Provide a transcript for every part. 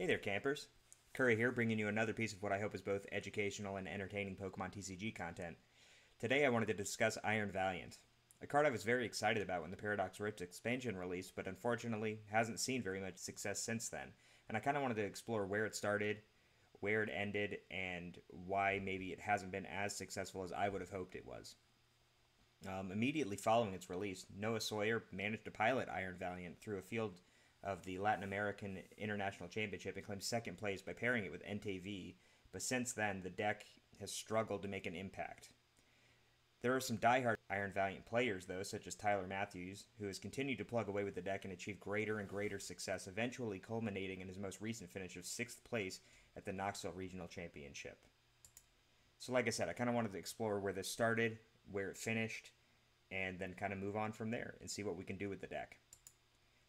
Hey there, campers. Curry here, bringing you another piece of what I hope is both educational and entertaining Pokemon TCG content. Today I wanted to discuss Iron Valiant, a card I was very excited about when the Paradox Rift expansion released, but unfortunately hasn't seen very much success since then. And I kind of wanted to explore where it started, where it ended, and why maybe it hasn't been as successful as I would have hoped it was. Immediately following its release, Noah Sawyer managed to pilot Iron Valiant through a field of the Latin American International Championship and claimed second place by pairing it with NTV, but since then the deck has struggled to make an impact. There are some diehard Iron Valiant players, though, such as Tyler Matthews, who has continued to plug away with the deck and achieve greater and greater success, eventually culminating in his most recent finish of 6th place at the Knoxville Regional Championship. So like I said, I kind of wanted to explore where this started, where it finished, and then kind of move on from there and see what we can do with the deck.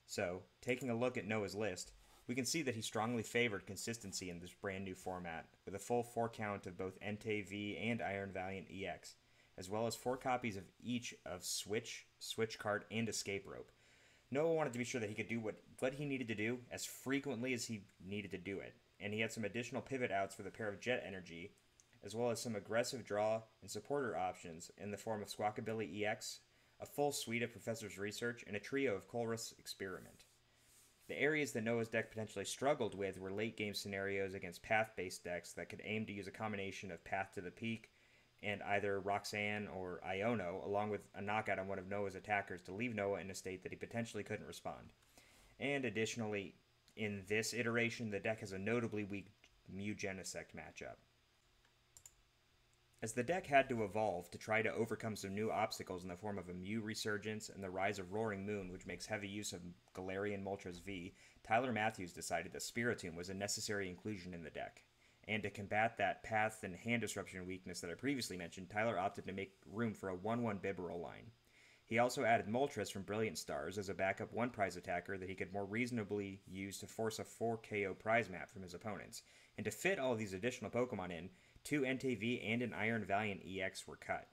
So, taking a look at Noah's list, we can see that he strongly favored consistency in this brand new format, with a full 4 count of both NTV and Iron Valiant EX, as well as 4 copies of each of Switch, Switch Card, and Escape Rope. Noah wanted to be sure that he could do what he needed to do as frequently as he needed to do it, and he had some additional pivot outs for the pair of Jet Energy, as well as some aggressive draw and supporter options in the form of Squawkabilly EX, a full suite of Professor's Research, and a trio of Colress Experiment. The areas that Noah's deck potentially struggled with were late-game scenarios against path-based decks that could aim to use a combination of Path to the Peak and either Roxanne or Iono, along with a knockout on one of Noah's attackers to leave Noah in a state that he potentially couldn't respond. And additionally, in this iteration, the deck has a notably weak Mew Genesect matchup. As the deck had to evolve to try to overcome some new obstacles in the form of a Mew Resurgence and the rise of Roaring Moon, which makes heavy use of Galarian Moltres V, Tyler Matthews decided that Spiritomb was a necessary inclusion in the deck. And to combat that path and hand disruption weakness that I previously mentioned, Tyler opted to make room for a 1-1 Bibarel line. He also added Moltres from Brilliant Stars as a backup 1-prize attacker that he could more reasonably use to force a 4 KO prize map from his opponents. And to fit all these additional Pokemon in, 2 NTV and an Iron Valiant EX were cut.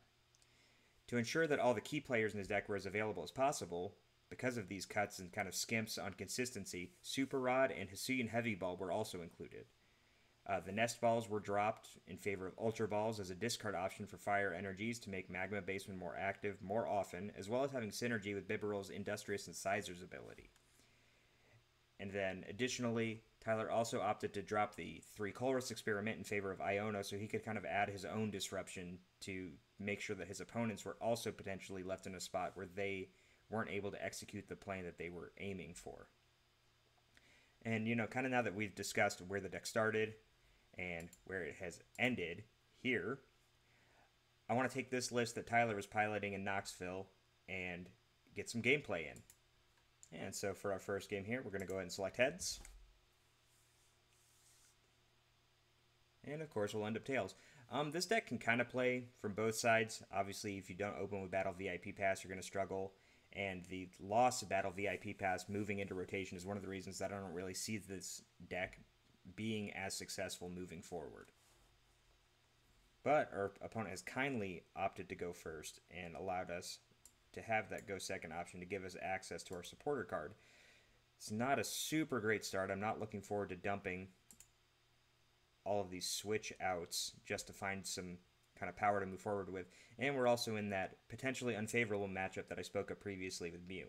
To ensure that all the key players in his deck were as available as possible, because of these cuts and kind of skimps on consistency, Super Rod and Hisuian Heavy Ball were also included. The Nest Balls were dropped in favor of Ultra Balls as a discard option for Fire Energies to make Magma Basement more active more often, as well as having synergy with Bibarel's Industrious Incisors ability. And then, additionally, Tyler also opted to drop the 3 Colress Experiment in favor of Iono so he could kind of add his own disruption to make sure that his opponents were also potentially left in a spot where they weren't able to execute the plan that they were aiming for. And, kind of now that we've discussed where the deck started and where it has ended here, I want to take this list that Tyler was piloting in Knoxville and get some gameplay in. And so for our first game here, we're going to go ahead and select Heads. And of course, we'll end up Tails. This deck can kind of play from both sides. Obviously, if you don't open with Battle VIP Pass, you're going to struggle. And the loss of Battle VIP Pass moving into rotation is one of the reasons that I don't really see this deck being as successful moving forward. But our opponent has kindly opted to go first and allowed us to have that go second option to give us access to our supporter card. It's not a super great start. I'm not looking forward to dumping all of these switch outs just to find some kind of power to move forward with. And we're also in that potentially unfavorable matchup that I spoke of previously with Mew.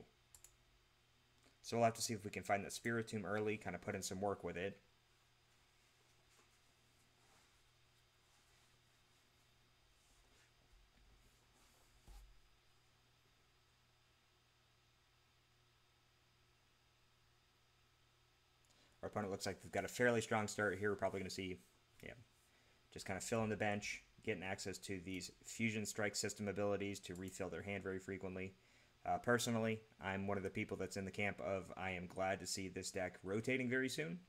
So we'll have to see if we can find that Spiritomb early, kind of put in some work with it. Our opponent looks like they've got a fairly strong start here. We're probably going to see, just kind of filling the bench, getting access to these Fusion Strike system abilities to refill their hand very frequently. Personally, I'm one of the people that's in the camp of I am glad to see this deck rotating very soon.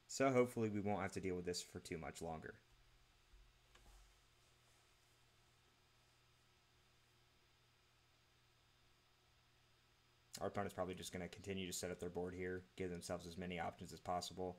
So hopefully we won't have to deal with this for too much longer. Our opponent's probably just going to continue to set up their board here, give themselves as many options as possible.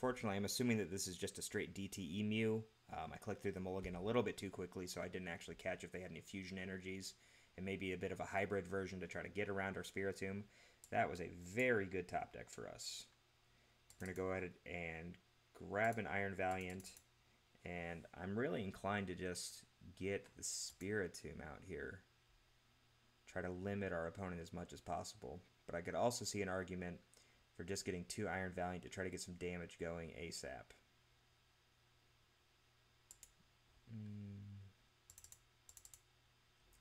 unfortunately, I'm assuming that this is just a straight DTE Mew. I clicked through the mulligan a little bit too quickly, so I didn't actually catch if they had any fusion energies, and maybe a bit of a hybrid version to try to get around our Spiritomb. That was a very good top deck for us. We're going to go ahead and grab an Iron Valiant, and I'm really inclined to just get the Spiritomb out here. Try to limit our opponent as much as possible. But I could also see an argument for just getting 2 Iron Valiant to try to get some damage going ASAP.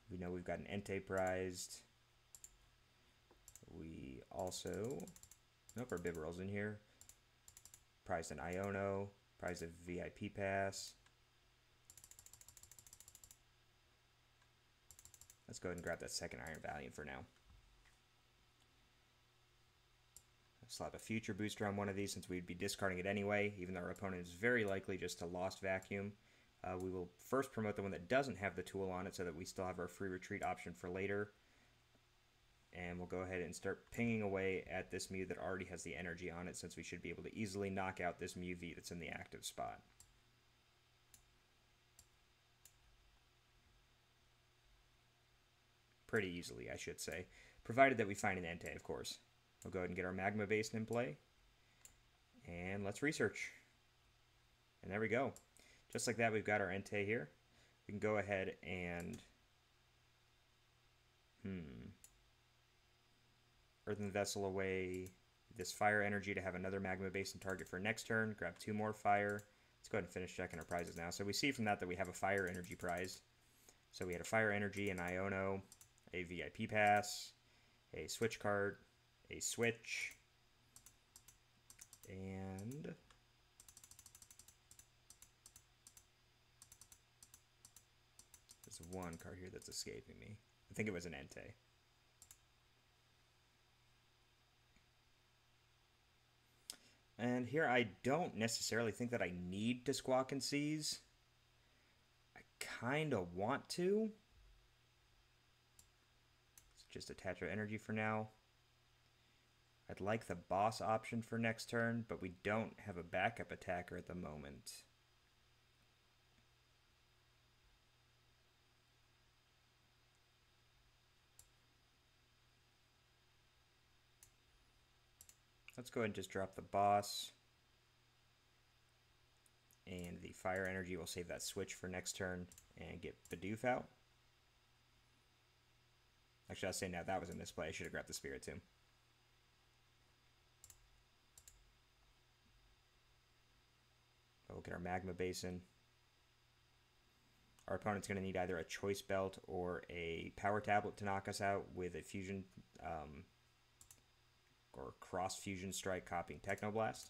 We know we've got an Entei prized. We also... Nope, our Bibarel's in here. Prized an Iono. Prized a VIP pass. Let's go ahead and grab that second Iron Valiant for now. Slap a future booster on one of these since we'd be discarding it anyway, even though our opponent is very likely just to Lost Vacuum. We will first promote the one that doesn't have the tool on it so that we still have our free retreat option for later. And we'll go ahead and start pinging away at this Mew that already has the energy on it, since we should be able to easily knock out this Mew V that's in the active spot. Pretty easily, I should say. Provided that we find an Entei, of course. We'll go ahead and get our Magma Basin in play. And let's research. And there we go. Just like that, we've got our Entei here. We can go ahead and... Earthen Vessel away this Fire Energy to have another Magma Basin target for next turn. Grab 2 more Fire. Let's go ahead and finish checking our prizes now. So we see from that we have a Fire Energy prize. So we had a Fire Energy, an Iono, a VIP pass, a Switch card, a Switch, and there's one card here that's escaping me. I think it was an Entei. And here I don't necessarily think that I need to Squawk and Seize. I kind of want to. Let's just attach our energy for now. I'd like the boss option for next turn, but we don't have a backup attacker at the moment. Let's go ahead and just drop the boss. And the Fire Energy will save that Switch for next turn and get Bidoof out. Actually, I'll say now that was a misplay. I should have grabbed the Spiritomb. We'll get our Magma Basin. Our opponent's going to need either a Choice Belt or a Power Tablet to knock us out with a Fusion or Cross Fusion Strike copying Technoblast.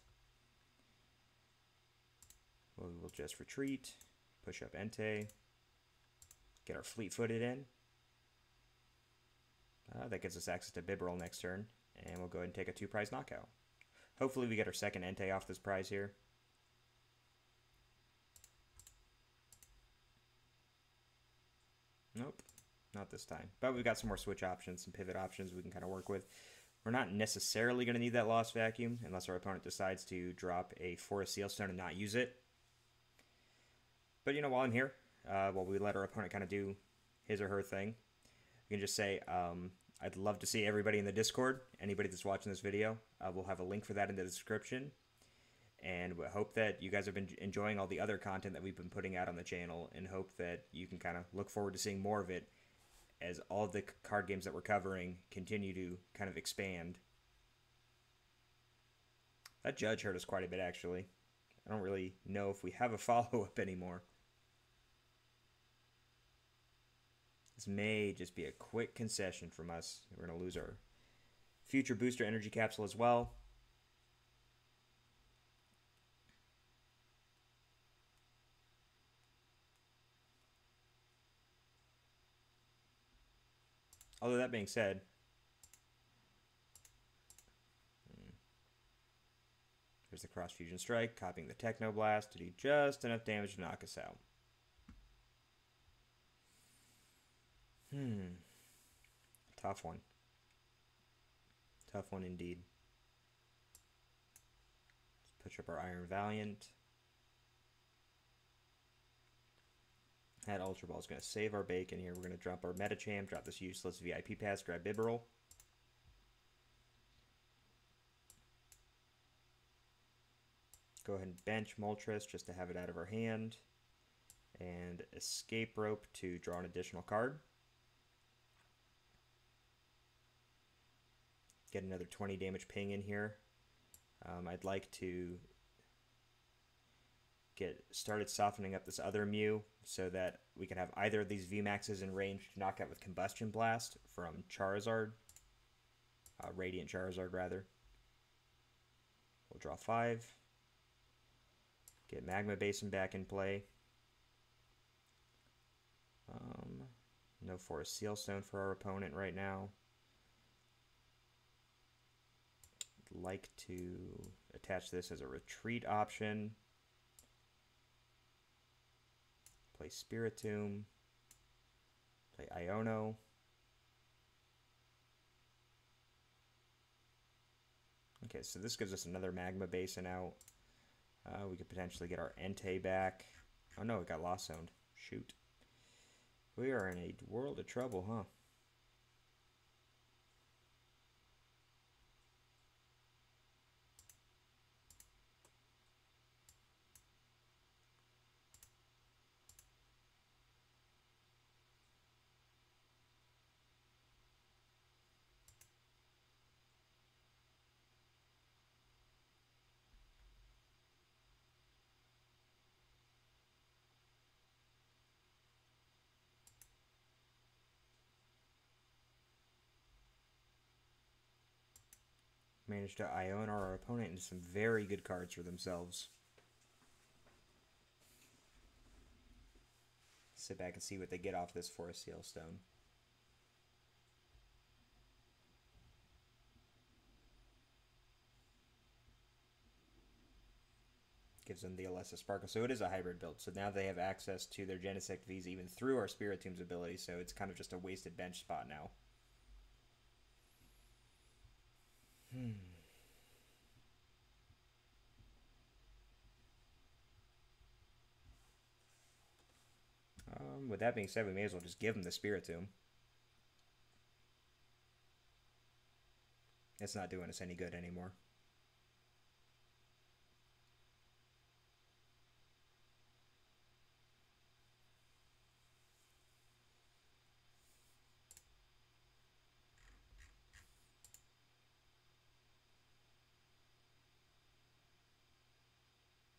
We will just retreat, push up Entei, get our Fleet-footed in. That gives us access to Bibarel next turn, and we'll go ahead and take a 2-prize knockout. Hopefully we get our second Entei off this prize here. Nope, not this time. But we've got some more switch options, some pivot options we can kind of work with. We're not necessarily going to need that Lost Vacuum unless our opponent decides to drop a Forest Sealstone and not use it. But, you know, while I'm here, while we let our opponent kind of do his or her thing, we can just say, I'd love to see everybody in the Discord, anybody that's watching this video. We'll have a link for that in the description. And we hope that you guys have been enjoying all the other content that we've been putting out on the channel, and hope that you can kind of look forward to seeing more of it as all of the card games that we're covering continue to kind of expand. That Judge hurt us quite a bit, actually. I don't really know if we have a follow-up anymore. This may just be a quick concession from us. We're going to lose our future booster energy capsule as well. Although that being said, there's the Cross Fusion Strike, copying the Technoblast to do just enough damage to knock us out. Tough one. Tough one indeed. Push up our Iron Valiant. That Ultra Ball is going to save our bacon here. We're going to drop our Metacham, drop this useless VIP pass, grab Bibarel. Go ahead and bench Moltres just to have it out of our hand. And Escape Rope to draw an additional card. Get another 20 damage ping in here. I'd like to get started softening up this other Mew so that we can have either of these VMAXs in range to knock out with Combustion Blast from Charizard. Radiant Charizard, rather. We'll draw 5. Get Magma Basin back in play. No Forest Seal Stone for our opponent right now. I'd like to attach this as a retreat option. Play Spiritomb. Play Iono. Okay, so this gives us another Magma Basin out. We could potentially get our Entei back. Oh no, it got Lost Zoned. Shoot. We are in a world of trouble, huh? Managed to Iona our opponent into some very good cards for themselves. Sit back and see what they get off this Forest Seal Stone. Gives them the Alessa Sparkle. So it is a hybrid build. So now they have access to their Genesect Vs even through our Spiritomb's ability. So it's kind of just a wasted bench spot now. With that being said, we may as well just give him the Spiritomb. It's not doing us any good anymore.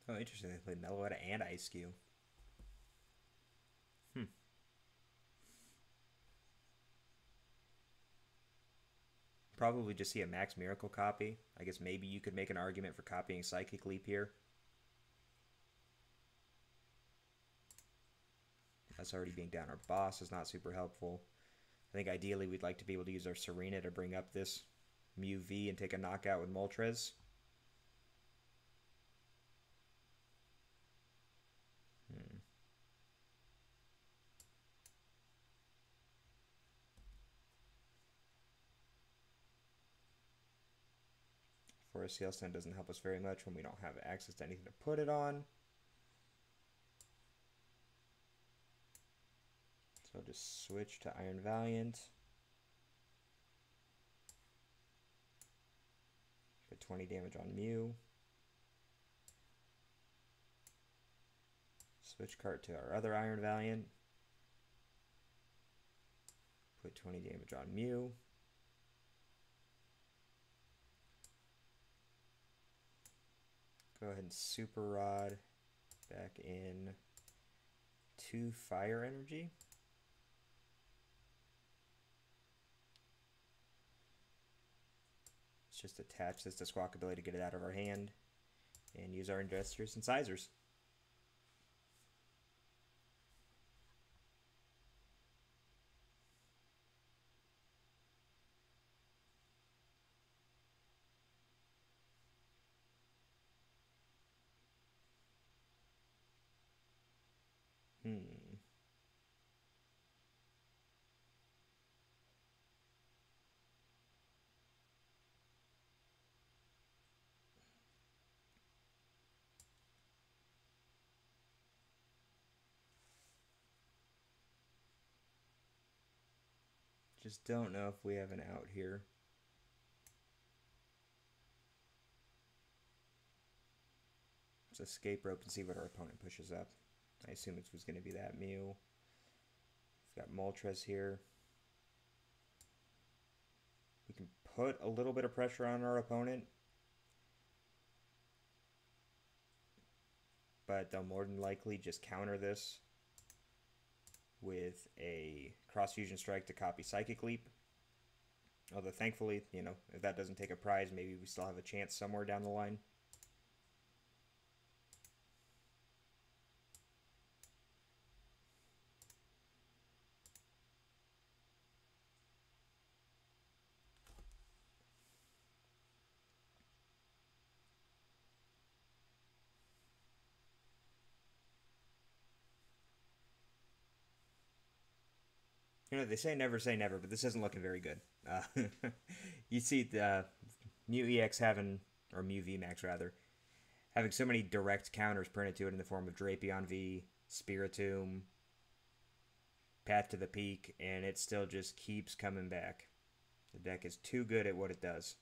Oh, interesting. They played Meloetta and Ice Cube. Probably just see a Max Miracle copy. I guess maybe you could make an argument for copying Psychic Leap here. That's already being down. Our boss is not super helpful. I think ideally we'd like to be able to use our Serena to bring up this Mew V and take a knockout with Moltres. Forest Seal Stone doesn't help us very much when we don't have access to anything to put it on. So I'll just switch to Iron Valiant. Put 20 damage on Mew. Switch card to our other Iron Valiant. Put 20 damage on Mew. Go ahead and Super Rod back in 2 Fire Energy. Let's just attach this to Squawk ability to get it out of our hand and use our Investors and Sizers. Just don't know if we have an out here. Let's escape rope and see what our opponent pushes up. I assume it was going to be that Mew. We've got Moltres here. We can put a little bit of pressure on our opponent, but they'll more than likely just counter this with a Cross Fusion Strike to copy Psychic Leap. Although thankfully, you know, if that doesn't take a prize, maybe we still have a chance somewhere down the line. You know, they say never, but this isn't looking very good. You see the Mew EX having, or Mew VMAX rather, having so many direct counters printed to it in the form of Drapion V, Spiritomb, Path to the Peak, and it still just keeps coming back. The deck is too good at what it does.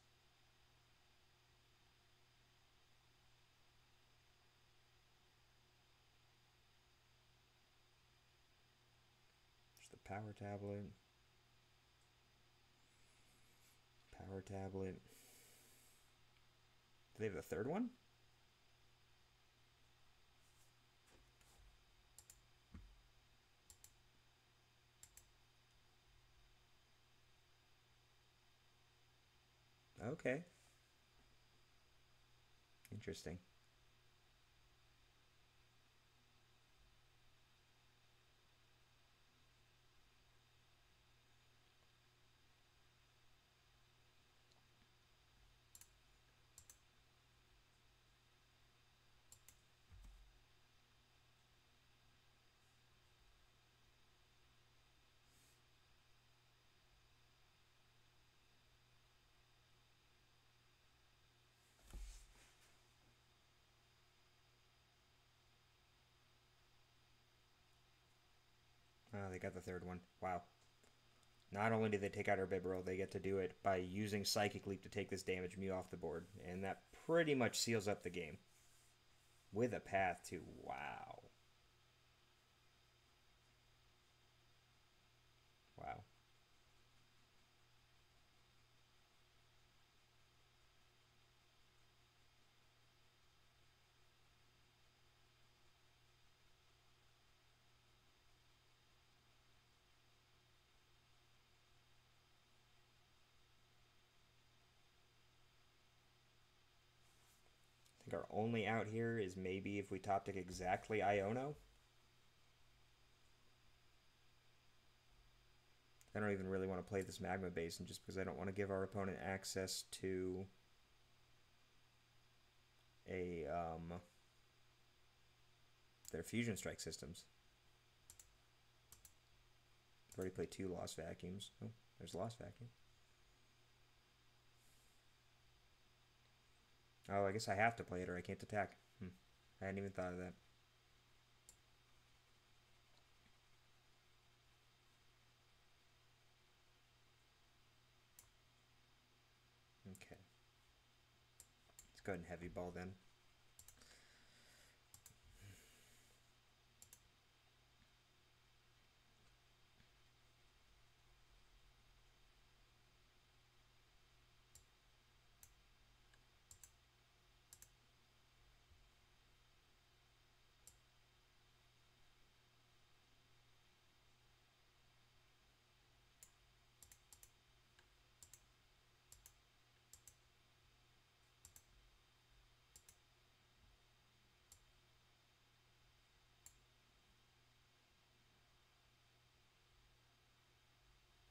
There's the Power Tablet. Power Tablet. Do they have a third one? Okay. Interesting. Oh, they got the third one. Wow. Not only do they take out our Bibarel, they get to do it by using Psychic Leap to take this damage Mew off the board. And that pretty much seals up the game. With a path to... Wow. Wow. I think our only out here is maybe if we top deck exactly Iono. I don't even really want to play this Magma Basin just because I don't want to give our opponent access to a their Fusion Strike systems. I've already played 2 Lost Vacuums. Oh, there's Lost Vacuum. Oh, I guess I have to play it or I can't attack. I hadn't even thought of that. Okay. Let's go ahead and heavy ball then.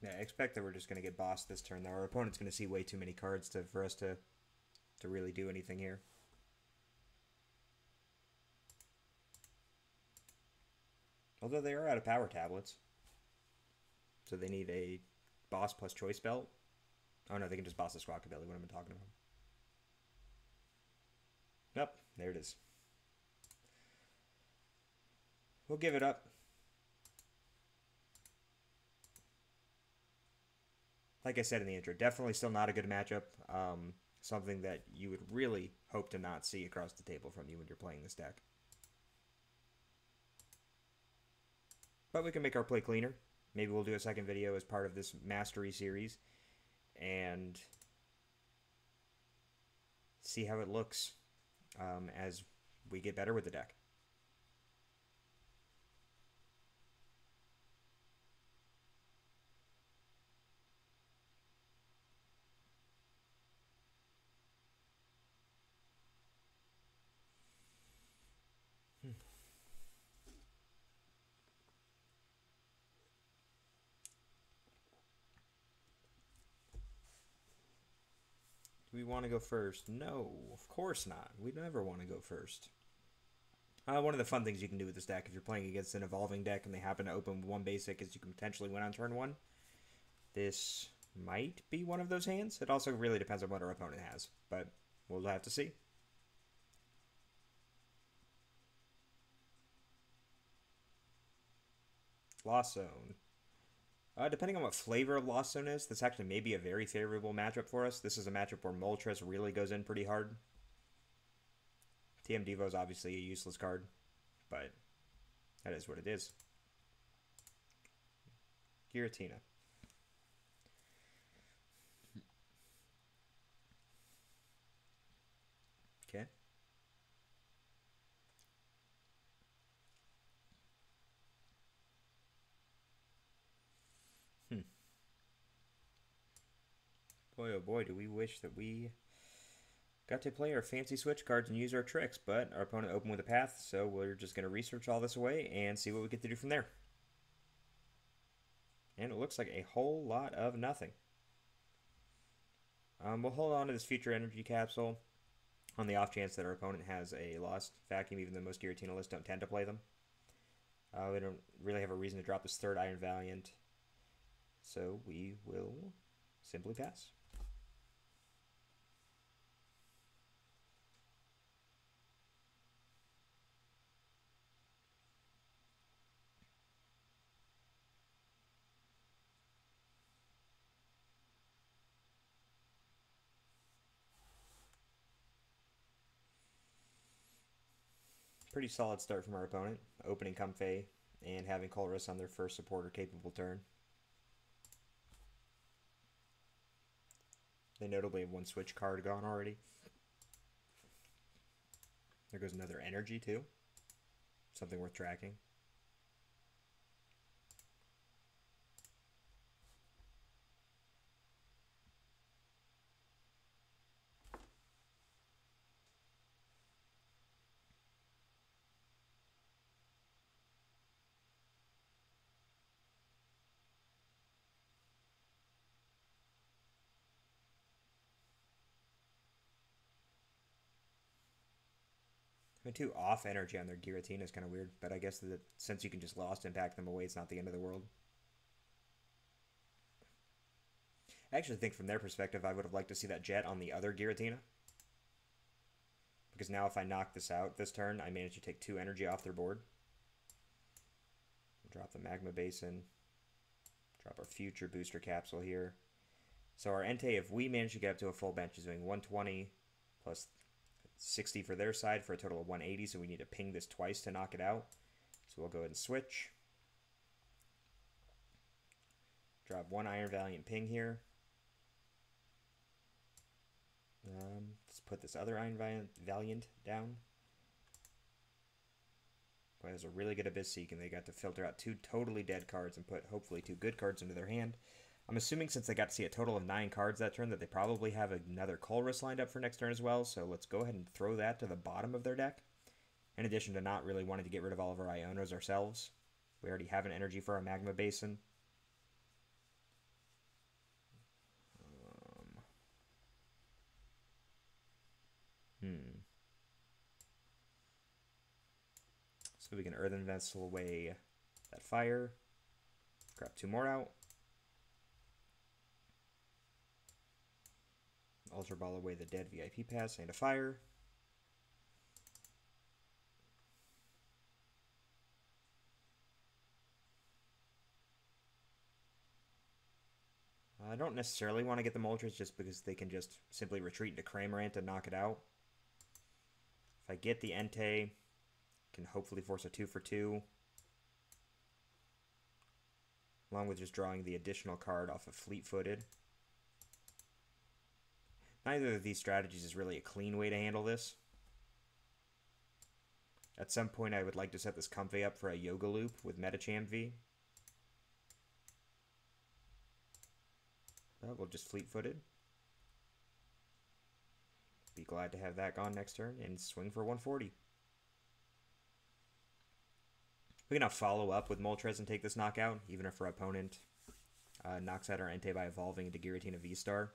Yeah, I expect that we're just going to get bossed this turn, though. Our opponent's going to see way too many cards for us to really do anything here. Although they are out of power tablets. So they need a boss plus choice belt. Oh no, they can just boss the Squawkabilly, what I've been talking about. Nope, there it is. We'll give it up. Like I said in the intro, definitely still not a good matchup. Something that you would really hope to not see across the table from you when you're playing this deck. But we can make our play cleaner. Maybe we'll do a second video as part of this mastery series and see how it looks as we get better with the deck. Do we want to go first? No, of course not. We never want to go first. One of the fun things you can do with this deck, if you're playing against an evolving deck and they happen to open one basic, is you can potentially win on turn one. This might be one of those hands. It also really depends on what our opponent has, but we'll have to see. Lost Zone. Depending on what flavor of Lost Zone is, this actually may be a very favorable matchup for us. This is a matchup where Moltres really goes in pretty hard. TM Devo is obviously a useless card, but that is what it is. Giratina. Okay. Boy, oh boy, do we wish that we got to play our fancy switch cards and use our tricks, but our opponent opened with a path, so we're just going to research all this away and see what we get to do from there. And it looks like a whole lot of nothing. We'll hold on to this future energy capsule on the off chance that our opponent has a lost vacuum, even though most Giratina lists don't tend to play them. We don't really have a reason to drop this third Iron Valiant, so we will simply pass. Pretty solid start from our opponent, opening Comfey and having Colress on their first supporter capable turn. They notably have one switch card gone already. There goes another energy too. Something worth tracking. I mean, 2 off energy on their Giratina is kind of weird, but I guess that since you can just Lost Impact them away, it's not the end of the world. I actually think from their perspective, I would have liked to see that Jet on the other Giratina. Because now if I knock this out this turn, I manage to take 2 energy off their board. Drop the Magma Basin. Drop our future booster capsule here. So our Entei, if we manage to get up to a full bench, is doing 120 plus 60 for their side for a total of 180, so we need to ping this twice to knock it out. So we'll go ahead and switch. Drop 1 Iron Valiant ping here. Let's put this other Iron Valiant down. Boy, that was a really good Abyss Seek, and they got to filter out 2 totally dead cards and put hopefully 2 good cards into their hand. I'm assuming since they got to see a total of 9 cards that turn that they probably have another Colress lined up for next turn as well, so let's go ahead and throw that to the bottom of their deck. In addition to not really wanting to get rid of all of our Ionos ourselves. We already have an energy for our Magma Basin. So we can Earthen Vessel away that fire. Grab 2 more out. Ultra Ball away the dead VIP pass and a fire. I don't necessarily want to get the Moltres just because they can just simply retreat into Cramorant and knock it out. If I get the Entei, can hopefully force a 2 for 2. Along with just drawing the additional card off of Fleet-Footed. Neither of these strategies is really a clean way to handle this. At some point I would like to set this Comfey up for a Yoga Loop with Metacham V. But we'll just Fleet-Footed. Be glad to have that gone next turn and swing for 140. We can now follow up with Moltres and take this knockout, even if our opponent knocks out our Entei by evolving into Giratina V-Star.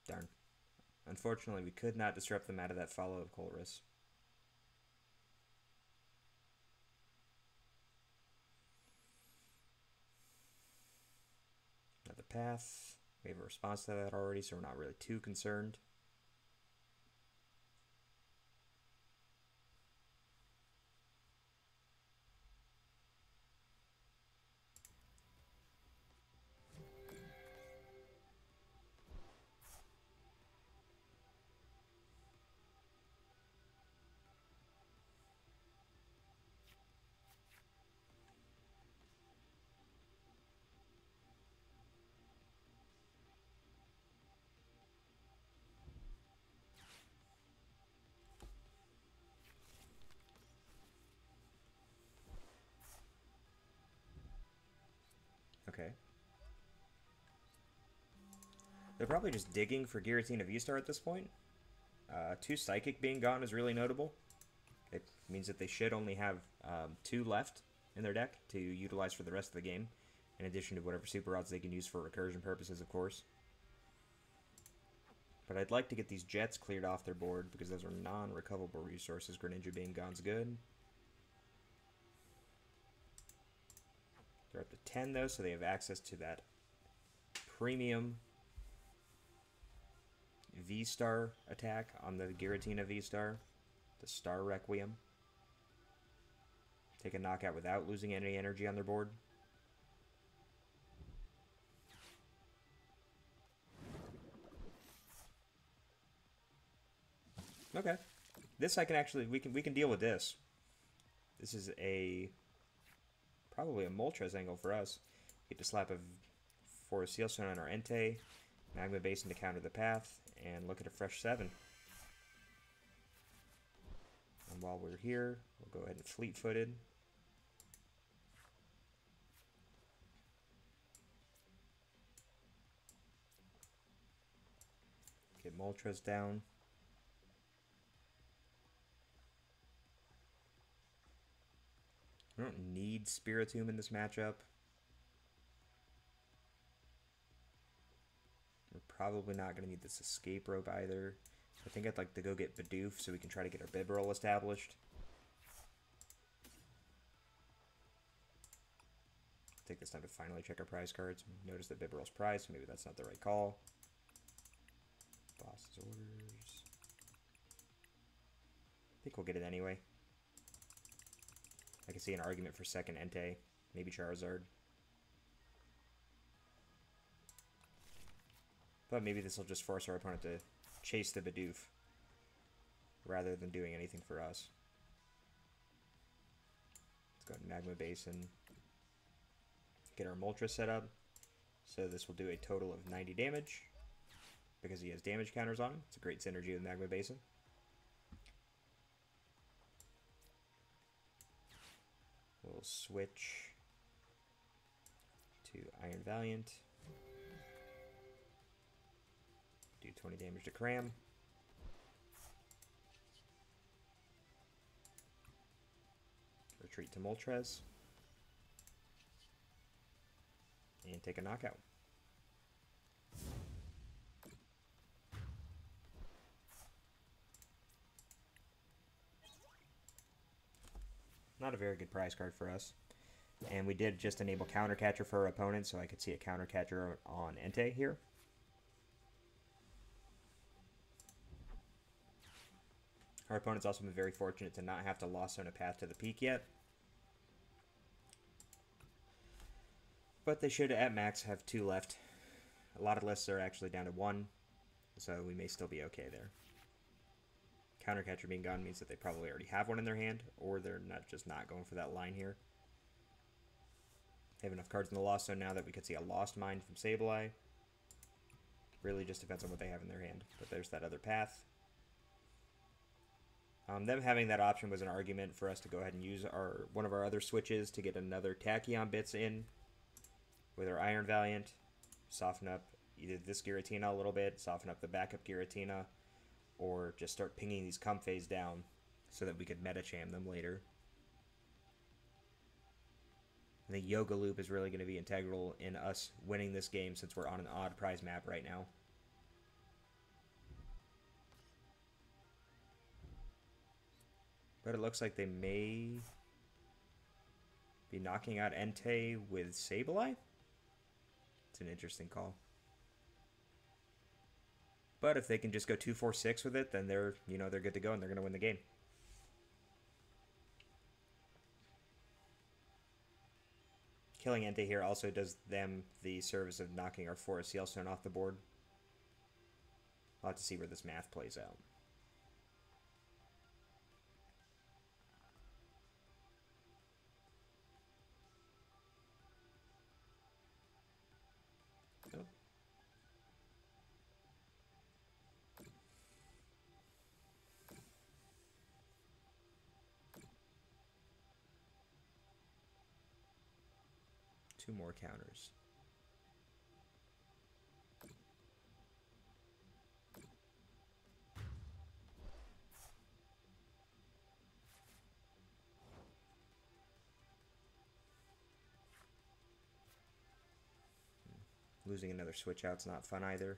Darn. Unfortunately, we could not disrupt them out of that follow-up Colress. Another path. We have a response to that already, so we're not really too concerned. Okay. They're probably just digging for Giratina V-Star at this point. 2 Psychic being gone is really notable. It means that they should only have 2 left in their deck to utilize for the rest of the game, in addition to whatever Super Rods they can use for recursion purposes, of course. But I'd like to get these Jets cleared off their board, because those are non-recoverable resources. Greninja being gone's good. They're up to 10, though, so they have access to that premium V-Star attack on the Giratina V-Star, the Star Requiem. Take a knockout without losing any energy on their board. Okay. This I can actually, we can deal with this. This is probably a Moltres angle for us. Get to slap a Forest Sealstone on our Entei, Magma Basin to counter the path, and look at a fresh 7. And while we're here, we'll go ahead and Fleet-Footed. Get Moltres down. I don't need Spiritomb in this matchup. We're probably not going to need this Escape Rope either. I think I'd like to go get Bidoof so we can try to get our Bibarel established. Take this time to finally check our prize cards. Notice that Bibarel's prized, so maybe that's not the right call. Boss's orders. I think we'll get it anyway. I can see an argument for second Entei, maybe Charizard. But maybe this will just force our opponent to chase the Bidoof rather than doing anything for us. Let's go to Magma Basin. Get our Moltres set up. So this will do a total of 90 damage because he has damage counters on him. It's a great synergy with Magma Basin. We'll switch to Iron Valiant. Do 20 damage to Cram. Retreat to Moltres. And take a knockout. Not a very good prize card for us. And we did just enable Counter Catcher for our opponent, so I could see a Counter Catcher on Entei here. Our opponent's also been very fortunate to not have to Lost Zone a path to the peak yet. But they should, at max, have 2 left. A lot of lists are actually down to 1, so we may still be okay there. Countercatcher being gone means that they probably already have one in their hand, or they're not going for that line here. They have enough cards in the Lost Zone now that we could see a Lost Mine from Sableye. Really just depends on what they have in their hand, but there's that other path. Them having that option was an argument for us to go ahead and use one of our other switches to get another Tachyon bits in with our Iron Valiant. Soften up either this Giratina a little bit, soften up the backup Giratina, or just start pinging these Comfeys down so that we could meta-cham them later. I think Yoga Loop is really going to be integral in us winning this game since we're on an odd prize map right now. But it looks like they may be knocking out Entei with Sableye. It's an interesting call. But if they can just go 2-4-6 with it, then they're good to go and they're going to win the game. Killing Entei here also does them the service of knocking our Forest Sealstone off the board. I'll have to see where this math plays out. Oh. Two more counters. Losing another switch out's not fun either.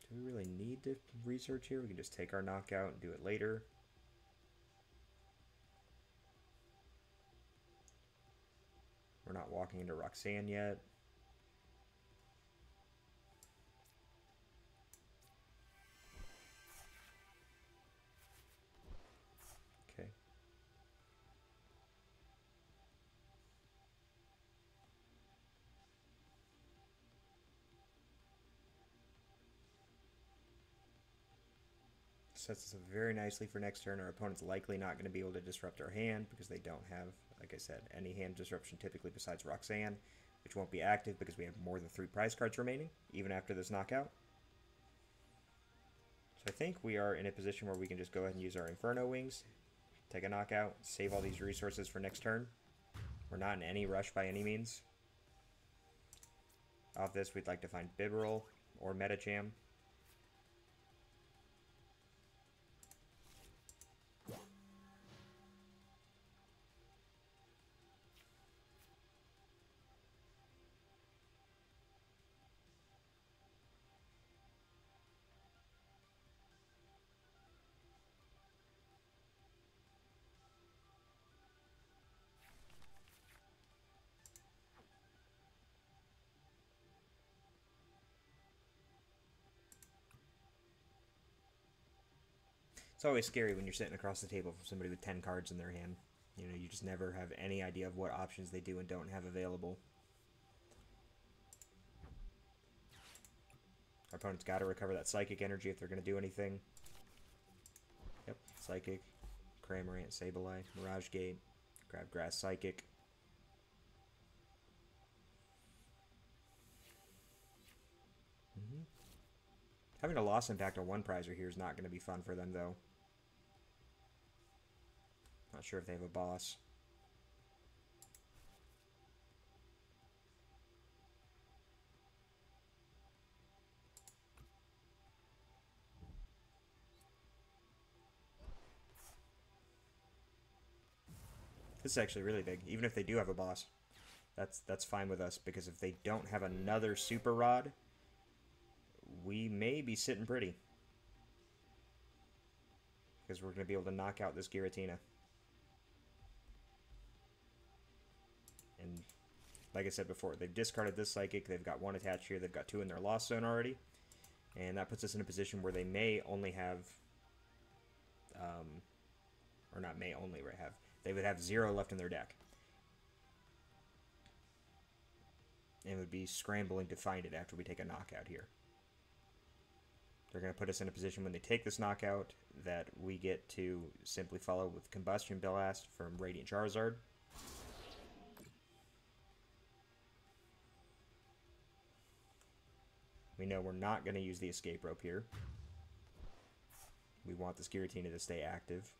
Do we really need to research here? We can just take our knockout and do it later. We're not walking into Roxanne yet. Okay. Sets us up very nicely for next turn. Our opponent's likely not going to be able to disrupt our hand because they don't have, like I said, any hand disruption typically besides Roxanne, which won't be active because we have more than 3 prize cards remaining, even after this knockout. So I think we are in a position where we can just go ahead and use our Inferno Wings, take a knockout, save all these resources for next turn. We're not in any rush by any means. Off this, we'd like to find Bibarel or Metacham. It's always scary when you're sitting across the table from somebody with 10 cards in their hand. You know, you just never have any idea of what options they do and don't have available. Our opponent's got to recover that Psychic energy if they're going to do anything. Yep, Psychic, Cramorant, Sableye, Mirage Gate, Grab Grass, Psychic. Having a loss impact on one prizer here is not going to be fun for them, though. Not sure if they have a boss. This is actually really big, even if they do have a boss. That's fine with us, because if they don't have another Super Rod, we may be sitting pretty. Because we're going to be able to knock out this Giratina. And like I said before, they've discarded this Psychic. They've got 1 attached here. They've got 2 in their Lost Zone already. And that puts us in a position where they may only have... or not may only have. They would have 0 left in their deck. And would be scrambling to find it after we take a knockout here. They're going to put us in a position when they take this knockout that we get to simply follow with Combustion Blast from Radiant Charizard. We know we're not going to use the escape rope here. We want this Giratina to stay active.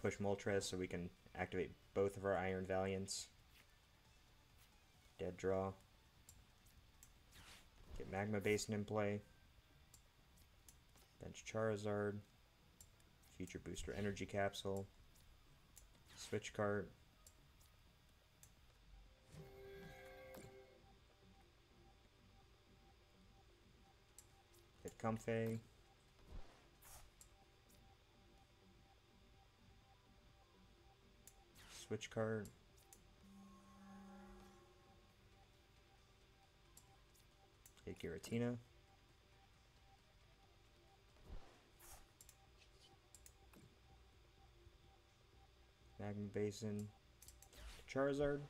Push Moltres so we can activate both of our Iron Valiants. Dead draw. Get Magma Basin in play. Bench Charizard. Future Booster Energy Capsule. Switch card. Hit Comfey. Switch card. Hit Giratina. Magma Basin. Charizard.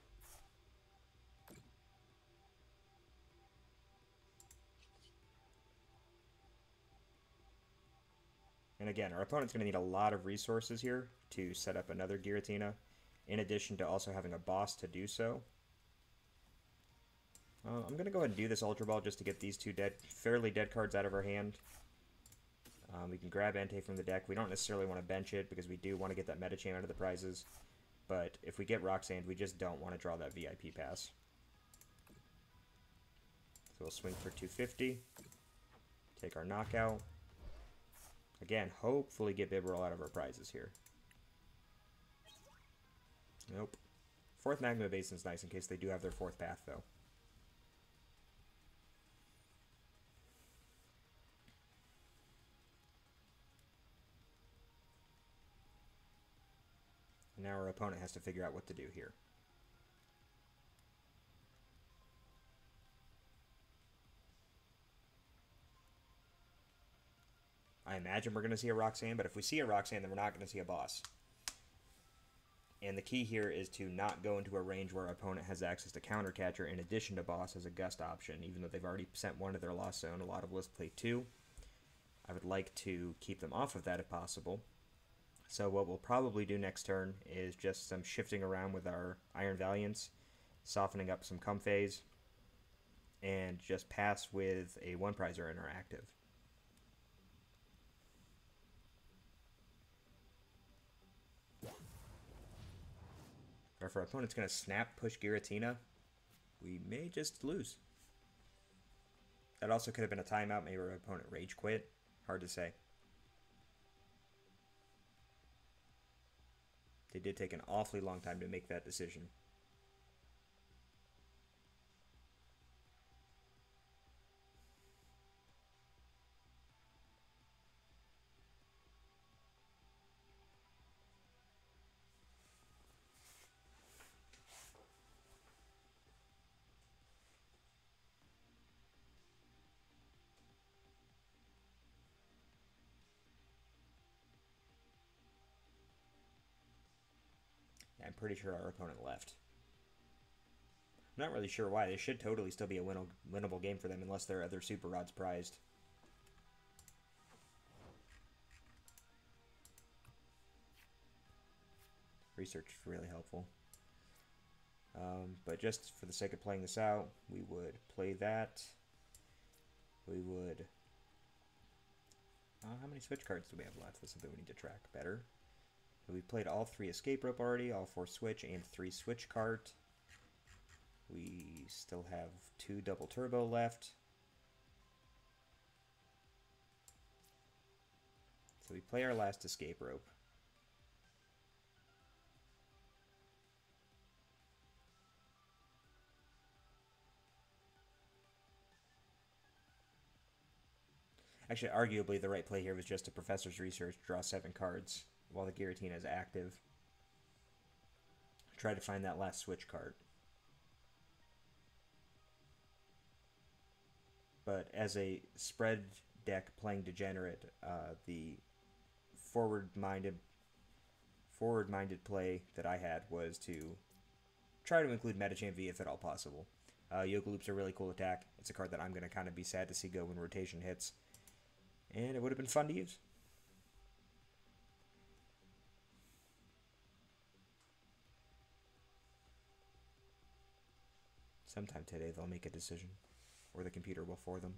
And again, our opponent's going to need a lot of resources here to set up another Giratina, in addition to also having a boss to do so. I'm going to go ahead and do this Ultra Ball just to get these two fairly dead cards out of our hand. We can grab Entei from the deck. We don't necessarily want to bench it because we do want to get that Metacham out of the prizes. But if we get Rock Sand, we just don't want to draw that VIP pass. So we'll swing for 250. Take our knockout. Again, hopefully get Bibarel out of our prizes here. Nope. Fourth Magma Basin's nice in case they do have their fourth path, though. And now our opponent has to figure out what to do here. I imagine we're going to see a Roxanne, but if we see a Roxanne, then we're not going to see a boss. And the key here is to not go into a range where our opponent has access to Counter Catcher in addition to boss as a gust option, even though they've already sent one to their Lost Zone. A lot of lists play 2. I would like to keep them off of that if possible. So what we'll probably do next turn is just some shifting around with our Iron Valiants, softening up some Comfeys, and just pass with a one-prizer in our active. Or if our opponent's going to snap push Giratina, we may just lose. That also could have been a timeout. Maybe our opponent rage quit. Hard to say. They did take an awfully long time to make that decision. I'm pretty sure our opponent left. I'm not really sure why. This should totally still be a winnable game for them unless their other Super Rod's prized. Research is really helpful. But just for the sake of playing this out, we would play that. We would... how many switch cards do we have left? That's something we need to track better. So we played all 3 escape rope already, all 4 switch, and 3 switch cart. We still have 2 double turbo left. So we play our last escape rope. Actually, arguably, the right play here was just a Professor's Research, draw 7 cards while the Giratina is active. Try to find that last switch card. But as a spread deck playing Degenerate, the forward-minded play that I had was to try to include Metachamp V if at all possible. Yoga Loop's a really cool attack. It's a card that I'm going to kind of be sad to see go when rotation hits. And it would have been fun to use. Sometime today they'll make a decision. Or the computer will for them.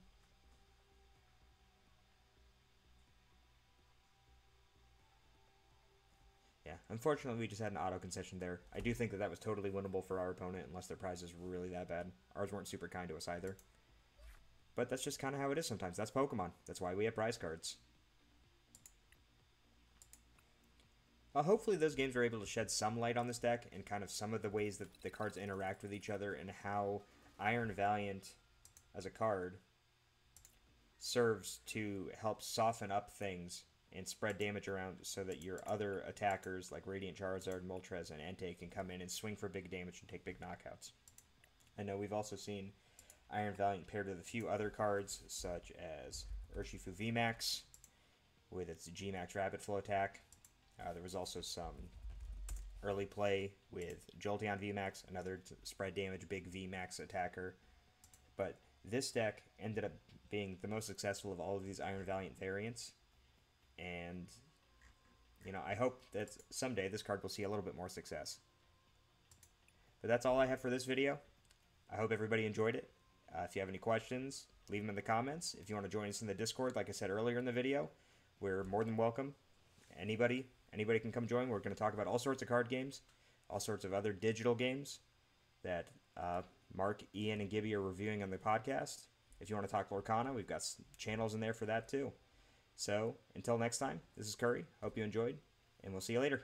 Yeah, unfortunately we just had an auto concession there. I do think that that was totally winnable for our opponent unless their prizes were really that bad. Ours weren't super kind to us either. But that's just kind of how it is sometimes. That's Pokemon. That's why we have prize cards. Hopefully those games are able to shed some light on this deck and kind of some of the ways that the cards interact with each other and how Iron Valiant as a card serves to help soften up things and spread damage around so that your other attackers like Radiant Charizard, Moltres, and Entei can come in and swing for big damage and take big knockouts. I know we've also seen Iron Valiant paired with a few other cards such as Urshifu VMAX with its G-Max Rapid Flow attack. There was also some early play with Jolteon VMAX, another spread damage big VMAX attacker. But this deck ended up being the most successful of all of these Iron Valiant variants. And, you know, I hope that someday this card will see a little bit more success. But that's all I have for this video. I hope everybody enjoyed it. If you have any questions, leave them in the comments. If you want to join us in the Discord, like I said earlier in the video, we're more than welcome. Anybody can come join. We're going to talk about all sorts of card games, all sorts of other digital games that Mark, Ian, and Gibby are reviewing on the podcast. If you want to talk Lorcana, we've got channels in there for that too. So, until next time, this is Curry. Hope you enjoyed, and we'll see you later.